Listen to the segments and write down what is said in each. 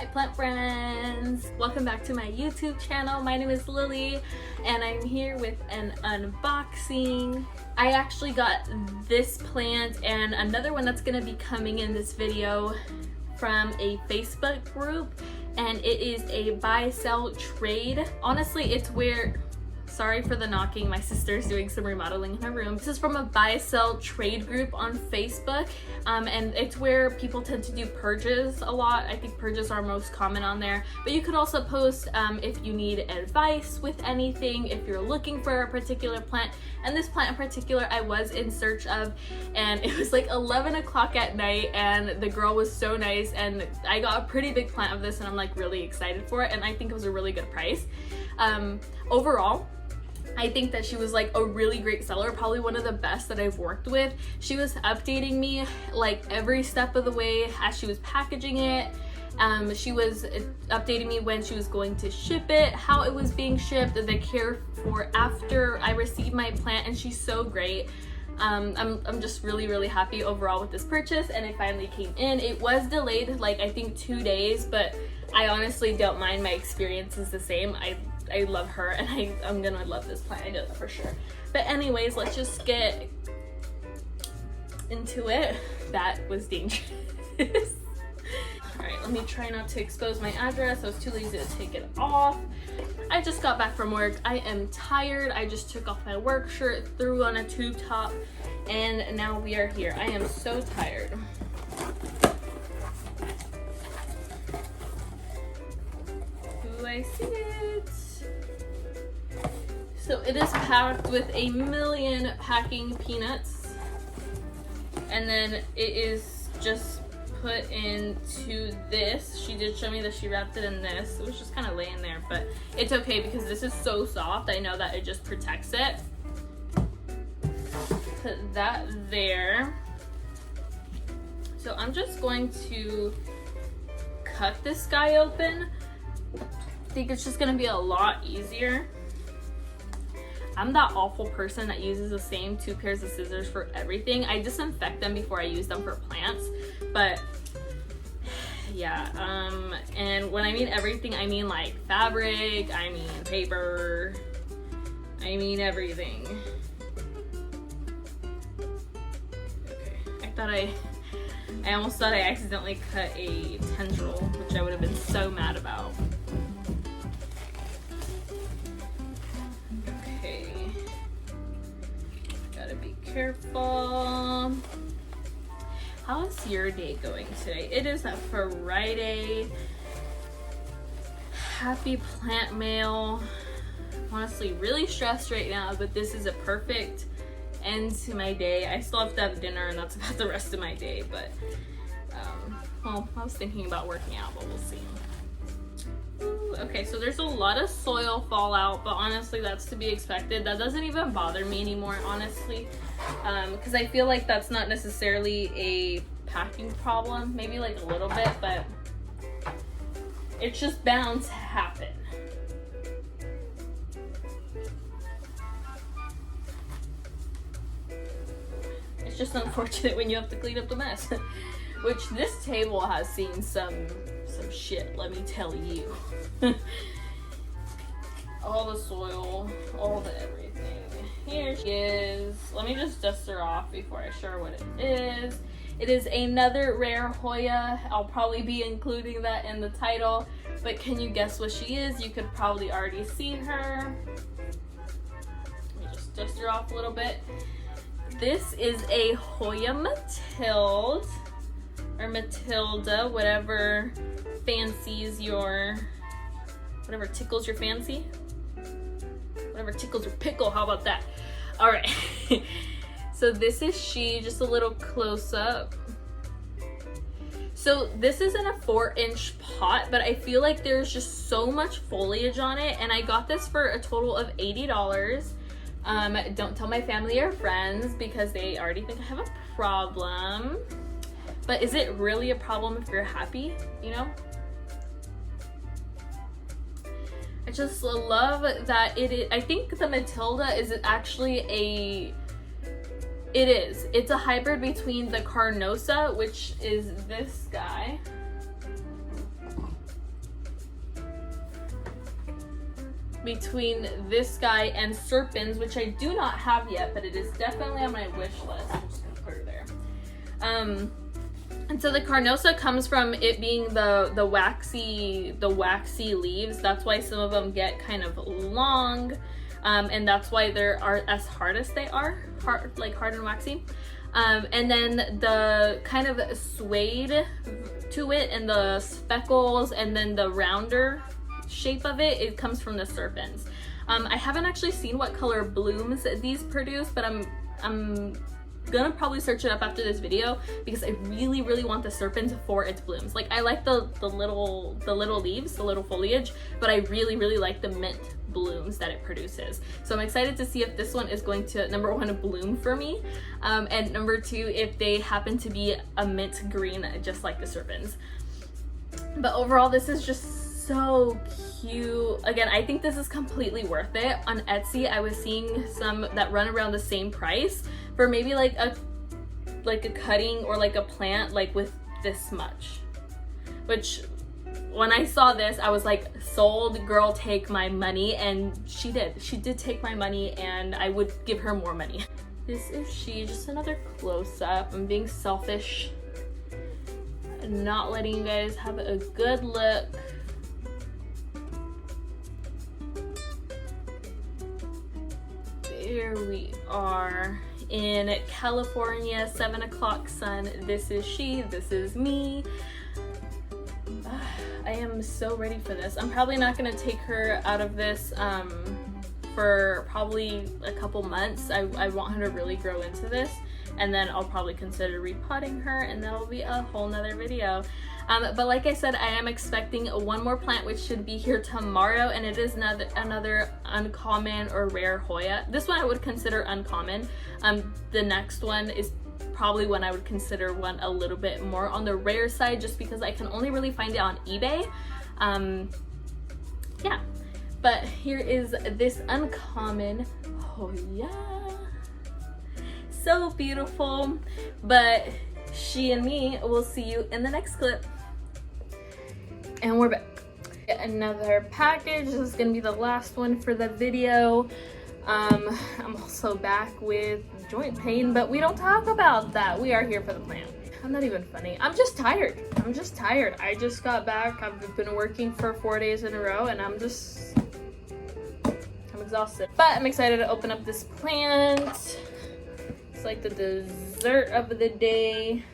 Hi plant friends! Welcome back to my YouTube channel. My name is Lily and I'm here with an unboxing. I actually got this plant and another one that's going to be coming in this video from a Facebook group, and it is a buy sell trade. Honestly, it's where, sorry for the knocking, my sister's doing some remodeling in her room. This is from a buy sell trade group on Facebook, and it's where people tend to do purges a lot. I think purges are most common on there, but you could also post if you need advice with anything, if you're looking for a particular plant. And this plant in particular I was in search of, and it was like 11 o'clock at night, and the girl was so nice, and I got a pretty big plant of this and I'm like really excited for it, and I think it was a really good price. Overall, I think that she was like a really great seller, probably one of the best that I've worked with. She was updating me like every step of the way as she was packaging it. She was updating me when she was going to ship it, how it was being shipped, the care for after I received my plant, and she's so great. I'm just really happy overall with this purchase, and it finally came in. It was delayed like I think 2 days, but I honestly don't mind. My experience is the same. I love her, and I'm gonna love this plant, I know that for sure. But anyways, let's just get into it. That was dangerous. Alright, let me try not to expose my address. I was too lazy to take it off. I just got back from work. I am tired. I just took off my work shirt, threw on a tube top, and now we are here. I am so tired. Do I see it? So it is packed with a million packing peanuts, and then it is just put into this. She did show me that she wrapped it in this. It was just kind of laying there, but it's okay because this is so soft. I know that it just protects it. Put that there. So I'm just going to cut this guy open. I think it's just gonna be a lot easier. I'm that awful person that uses the same 2 pairs of scissors for everything. I disinfect them before I use them for plants, but yeah, and when I mean everything, I mean like fabric, I mean paper, I mean everything. Okay, I almost thought I accidentally cut a tendril, which I would have been so mad about. Careful. How is your day going today? It is a Friday. Happy plant mail. Honestly, really stressed right now, but this is a perfect end to my day. I still have to have dinner, and that's about the rest of my day, but well, I was thinking about working out, but we'll see. Ooh, okay, so there's a lot of soil fallout, but honestly that's to be expected. That doesn't even bother me anymore, honestly, because I feel like that's not necessarily a packing problem. Maybe like a little bit, but it's just bound to happen. It's just unfortunate when you have to clean up the mess. Which this table has seen some shit, let me tell you. All the soil, all the everything. Here she is. Let me just dust her off before I show her what it is. It is another rare Hoya. I'll probably be including that in the title, but can you guess what she is? You could probably already see her. Let me just dust her off a little bit. This is a Hoya Matilde, or Matilda, whatever fancies your, whatever tickles your fancy, whatever tickles your pickle, how about that? All right. So this is she, just a little close up. So this isn't a 4-inch pot, but I feel like there's just so much foliage on it, and I got this for a total of $80. Don't tell my family or friends because they already think I have a problem. But is it really a problem if you're happy, you know? I just love that it is. I think the Matilda is actually it's a hybrid between the Carnosa, which is this guy, between this guy and Serpens, which I do not have yet, but it is definitely on my wish list. I'm just gonna put her there. And so the Carnosa comes from it being the waxy leaves. That's why some of them get kind of long, and that's why they are as hard as they are, hard and waxy. And then the kind of suede to it and the speckles and then the rounder shape of it comes from the Serpens. I haven't actually seen what color blooms these produce, but I'm gonna probably search it up after this video because I really want the Serpens for its blooms. Like, I like the little leaves, the little foliage, but I really like the mint blooms that it produces. So I'm excited to see if this one is going to, number one, bloom for me, and number two, if they happen to be a mint green just like the Serpens. But overall, this is just so cute. Again, I think this is completely worth it. On Etsy, I was seeing some that run around the same price for maybe like a cutting or like a plant like with this much, which when I saw this, I was like, sold, girl, take my money. And she did take my money, and I would give her more money. This is she, just another close-up. I'm being selfish, not letting you guys have a good look. There we are in California, 7 o'clock sun. This is she, this is me. I am so ready for this. I'm probably not gonna take her out of this for probably a couple months. I want her to really grow into this, and then I'll probably consider repotting her, and that'll be a whole nother video. But like I said, I am expecting one more plant, which should be here tomorrow, and it is another uncommon or rare Hoya. This one I would consider uncommon. The next one is probably one I would consider one a little bit more on the rare side, just because I can only really find it on eBay. Yeah, but here is this uncommon Hoya. So beautiful. But she and me will see you in the next clip. And we're back. Another package. This is gonna be the last one for the video. I'm also back with joint pain, but we don't talk about that. We are here for the plant. I'm not even funny. I'm just tired. I just got back. I've been working for 4 days in a row, and I'm exhausted. But I'm excited to open up this plant. It's like the dessert of the day.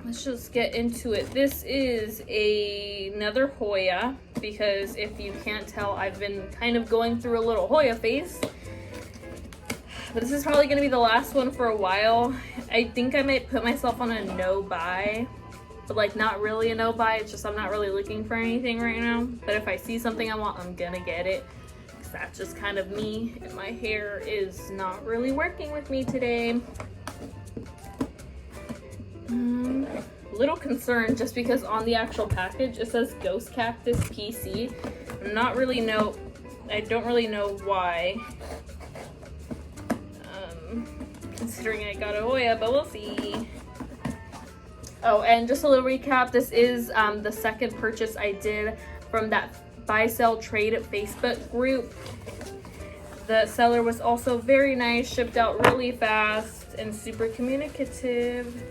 Let's just get into it. This is another Hoya, because if you can't tell, I've been kind of going through a little Hoya phase. But this is probably going to be the last one for a while. I think I might put myself on a no-buy, but like not really a no-buy. It's just I'm not really looking for anything right now. But if I see something I want, I'm gonna get it. Because that's just kind of me, and my hair is not really working with me today. Little concerned just because on the actual package it says Ghost Cactus PC. I don't really know why, considering I got a Hoya, but we'll see. Oh, and just a little recap, this is the second purchase I did from that buy sell trade Facebook group. The seller was also very nice, shipped out really fast, and super communicative.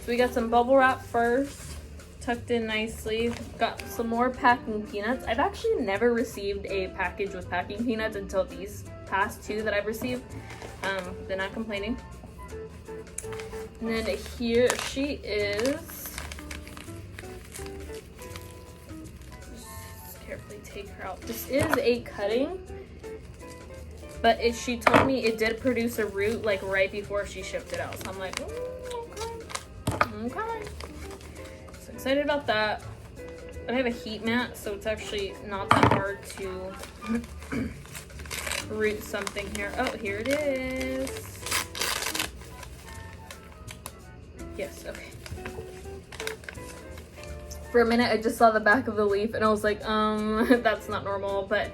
So we got some bubble wrap first, tucked in nicely. Got some more packing peanuts. I've actually never received a package with packing peanuts until these past two that I've received. They're not complaining. And then here she is. Just carefully take her out. This is a cutting, but she told me it did produce a root like right before she shipped it out. So I'm like, okay. So excited about that. I have a heat mat, so it's actually not that hard to root something here. Oh, here it is. Yes, okay. For a minute, I just saw the back of the leaf and I was like, that's not normal, but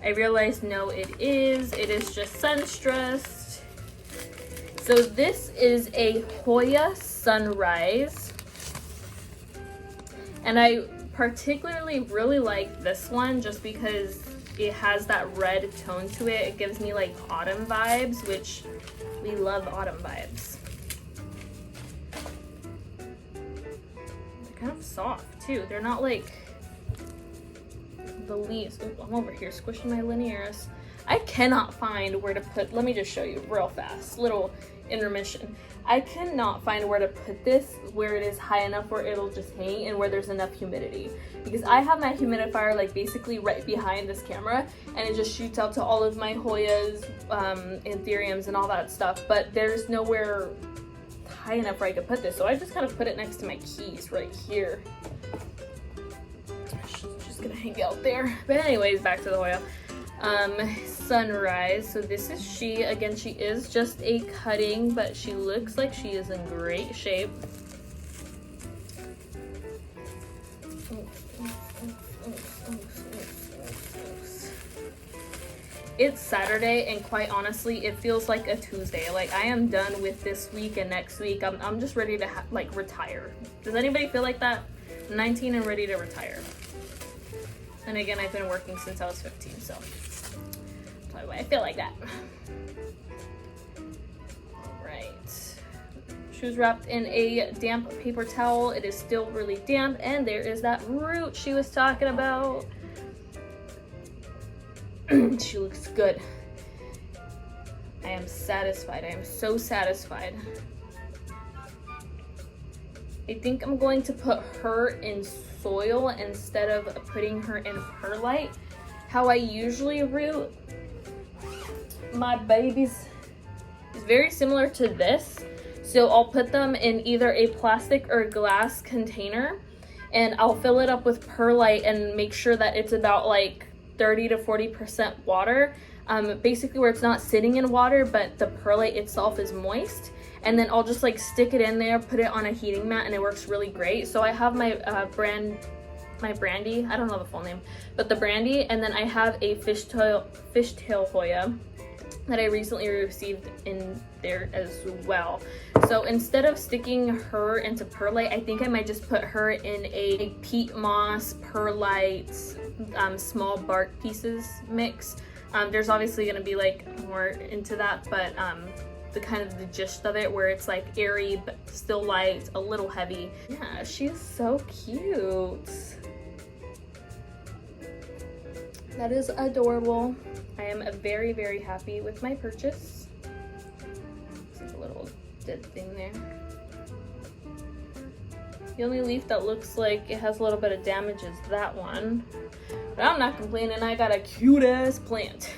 I realized no, it is. It is just sun-stressed. So this is a Hoya Sunrise. And I particularly really like this one just because it has that red tone to it. It gives me like autumn vibes, which we love autumn vibes. They're kind of soft too. They're not like the leaves. Ooh, I'm over here squishing my linearis. I cannot find where to put, let me just show you real fast, little intermission. I cannot find where to put this where it is high enough where it'll just hang and where there's enough humidity, because I have my humidifier like basically right behind this camera and it just shoots out to all of my Hoyas, anthuriums and all that stuff, but there's nowhere high enough where I could put this, so I just kind of put it next to my keys right here. Just gonna hang out there. But anyways, back to the Hoya. Sunrise. So this is she. Again, she is just a cutting, but she looks like she is in great shape. It's Saturday, and quite honestly, it feels like a Tuesday. Like, I am done with this week and next week. I'm just ready to like retire. Does anybody feel like that? I'm 19 and ready to retire. And again, I've been working since I was 15, so that's probably why I feel like that. All right. She was wrapped in a damp paper towel. It is still really damp, and there is that root she was talking about. She looks good. I am satisfied. I am so satisfied. I think I'm going to put her in soil instead of putting her in perlite. How I usually root my babies is very similar to this. So I'll put them in either a plastic or glass container, and I'll fill it up with perlite and make sure that it's about like 30 to 40% water. Basically where it's not sitting in water, but the perlite itself is moist. And then I'll just like stick it in there, put it on a heating mat, and it works really great. So I have my brandy, I don't know the full name, but the brandy, and then I have a fishtail Hoya that I recently received in there as well. So instead of sticking her into perlite, I think I might just put her in a peat moss perlite small bark pieces mix. There's obviously going to be like more into that, but the kind of the gist of it, where it's like airy but still light, a little heavy. Yeah, she's so cute. That is adorable. I am very, very happy with my purchase. It's like a little dead thing there. The only leaf that looks like it has a little bit of damage is that one. But I'm not complaining, I got a cute ass plant.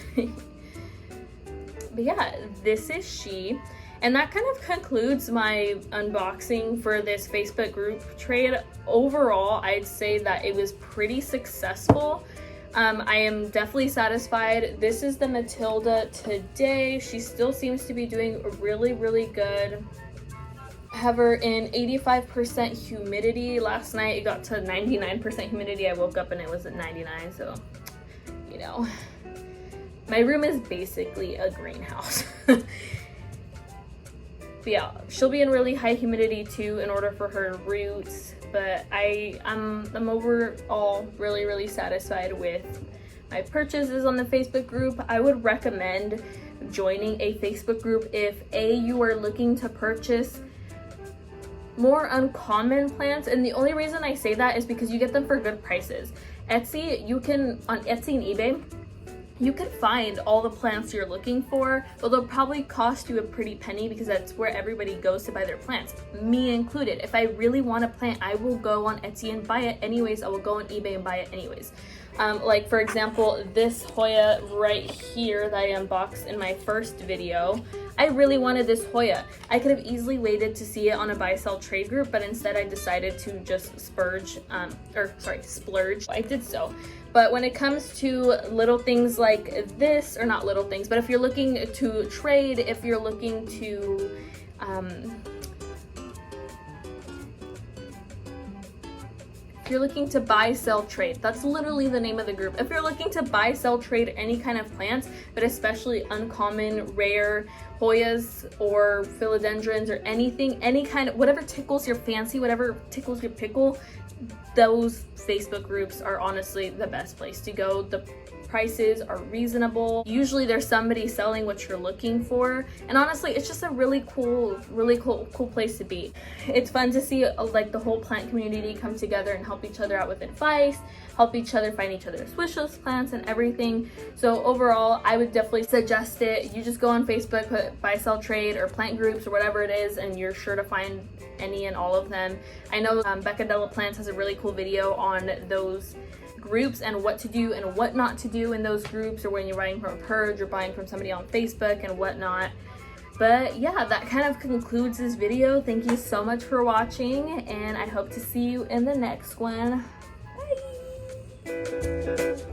But yeah, this is she. And that kind of concludes my unboxing for this Facebook group trade. Overall, I'd say that it was pretty successful. I am definitely satisfied. This is the Matilda today. She still seems to be doing really, really good. I have her in 85% humidity. Last night it got to 99% humidity. I woke up and it was at 99, so, you know. My room is basically a greenhouse. But yeah, she'll be in really high humidity too in order for her roots. But I'm overall really, really satisfied with my purchases on the Facebook group. I would recommend joining a Facebook group if you are looking to purchase more uncommon plants. And the only reason I say that is because you get them for good prices. Etsy, you can, on Etsy and eBay, you can find all the plants you're looking for, but they'll probably cost you a pretty penny because that's where everybody goes to buy their plants, me included. If I really want a plant, I will go on Etsy and buy it anyways. I will go on eBay and buy it anyways. Like for example, this Hoya right here that I unboxed in my first video, I really wanted this Hoya. I could have easily waited to see it on a buy-sell trade group, but instead I decided to just splurge. I did so. But when it comes to little things like this, or not little things, but if you're looking to trade, if you're looking to if you're looking to buy, sell, trade, that's literally the name of the group. If you're looking to buy, sell, trade any kind of plants, but especially uncommon, rare, Hoyas or philodendrons or anything, any kind of, whatever tickles your fancy, whatever tickles your pickle, those Facebook groups are honestly the best place to go. The prices are reasonable. Usually there's somebody selling what you're looking for, and honestly it's just a really cool place to be. It's fun to see like the whole plant community come together and help each other out with advice, help each other find each other's wish list plants and everything. So overall, I would definitely suggest it. You just go on Facebook, put buy, sell, trade, or plant groups or whatever it is, and you're sure to find any and all of them. I know Becca Della Plants has a really cool video on those groups and what to do and what not to do in those groups, or when you're buying from a purge or buying from somebody on Facebook and whatnot. But yeah, that kind of concludes this video. Thank you so much for watching, and I hope to see you in the next one. Bye!